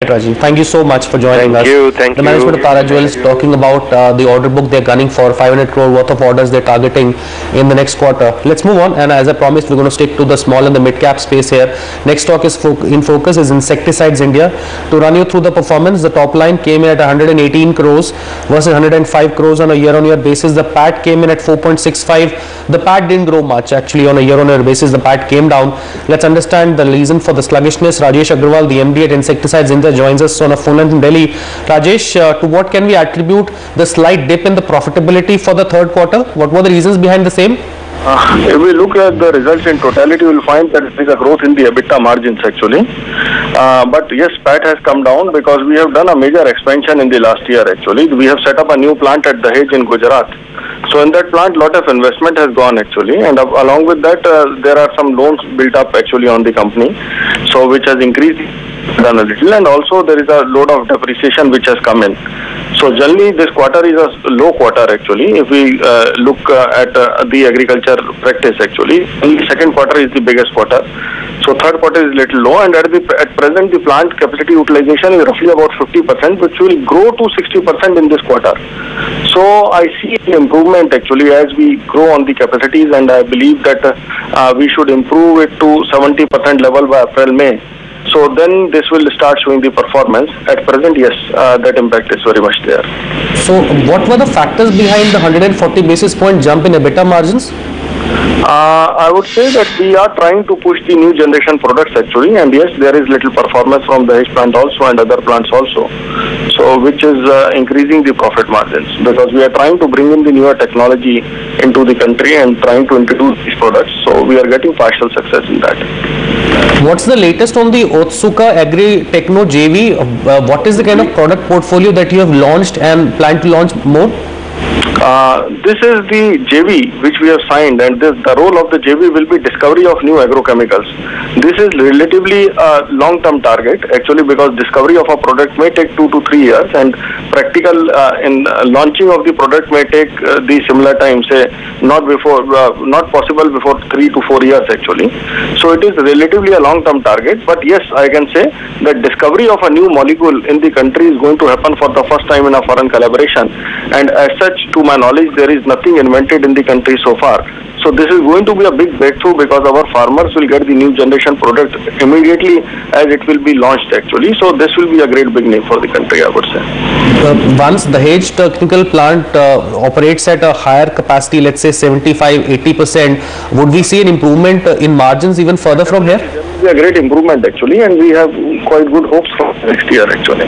Rajiv, thank you so much for joining us. Thank you. The management of Tara Jewels talking about the order book they're gunning for, 500 crore worth of orders they're targeting in the next quarter. Let's move on, and as I promised, we're going to stick to the small and the mid cap space here. Next stock is in focus is Insecticides India. To run you through the performance, the top line came in at 118 crores versus 105 crores on a year-on-year basis. The PAT came in at 4.65. The PAT didn't grow much actually on a year-on-year basis. The PAT came down. Let's understand the reason for the sluggishness. Rajesh Agrawal, the MD at Insecticides India, joins us on a phone in Delhi. Rajesh, to what can we attribute the slight dip in the profitability for the third quarter? What were the reasons behind the same? If we look at the results in totality, we will find that there is a growth in the EBITDA margins actually. But yes, PAT has come down because we have done a major expansion in the last year actually. We have set up a new plant at Dahej in Gujarat. So in that plant, lot of investment has gone actually, and along with that, there are some loans built up actually on the company, so which has increased a little, and also there is a load of depreciation which has come in. So generally this quarter is a low quarter actually. If we look at the agriculture practice actually, the second quarter is the biggest quarter. So third quarter is little low, and at present the plant capacity utilization is roughly about 50%, which will grow to 60% in this quarter. So I see improvement actually as we grow on the capacities, and I believe that we should improve it to 70% level by April, May. So then this will start showing the performance. At present, yes, that impact is very much there. So what were the factors behind the 140 basis point jump in EBITDA margins? I would say that we are trying to push the new generation products actually, and yes, there is little performance from the Dahej plant also and other plants also, so which is increasing the profit margins, because we are trying to bring in the newer technology into the country and trying to introduce these products, so we are getting partial success in that. What's the latest on the Otsuka Agri Techno JV? What is the kind of product portfolio that you have launched and plan to launch more? This is the JV which we have signed, and the role of the JV will be discovery of new agrochemicals. This is relatively a long-term target actually, because discovery of a product may take 2 to 3 years, and practical in launching of the product may take the similar time, say not possible before 3 to 4 years actually. So it is relatively a long-term target, but yes, I can say that discovery of a new molecule in the country is going to happen for the first time in a foreign collaboration, and as such, to my knowledge, there is nothing invented in the country so far. So this is going to be a big breakthrough, because our farmers will get the new generation product immediately as it will be launched actually. So this will be a great beginning for the country, I would say. Once the Dahej technical plant operates at a higher capacity, let's say 75-80%, would we see an improvement in margins even further from here? There will be a great improvement actually, and we have quite good hopes for next year actually.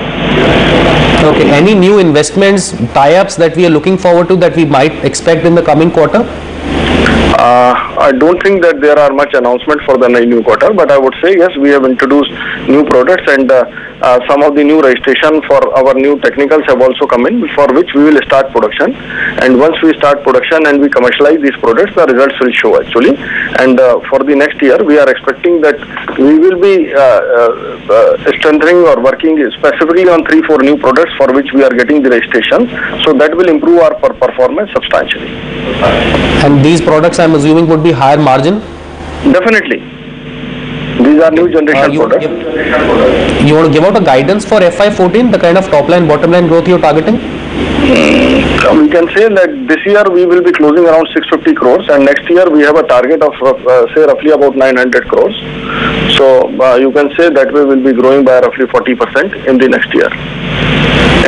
Okay, any new investments, tie-ups that we are looking forward to that we might expect in the coming quarter? I don't think that there are much announcement for the new quarter, but I would say yes, we have introduced new products, and some of the new registration for our new technicals have also come in, for which we will start production. And once we start production and we commercialize these products, the results will show actually. And for the next year, we are expecting that we will be strengthening or working specifically on 3-4 new products for which we are getting the registration. So that will improve our performance substantially. And these products, I'm assuming, would be higher margin? Definitely. These are new generation products. You want to give out a guidance for FY14, the kind of top line, bottom line growth you're targeting? We can say that this year we will be closing around 650 crores, and next year we have a target of say roughly about 900 crores. So you can say that we will be growing by roughly 40% in the next year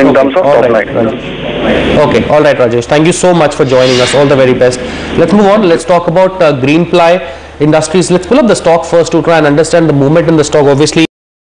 in terms of top line. Okay, all right, Rajesh. Thank you so much for joining us. All the very best. Let's move on. Let's talk about Greenply Industries. Let's pull up the stock first to try and understand the movement in the stock. Obviously,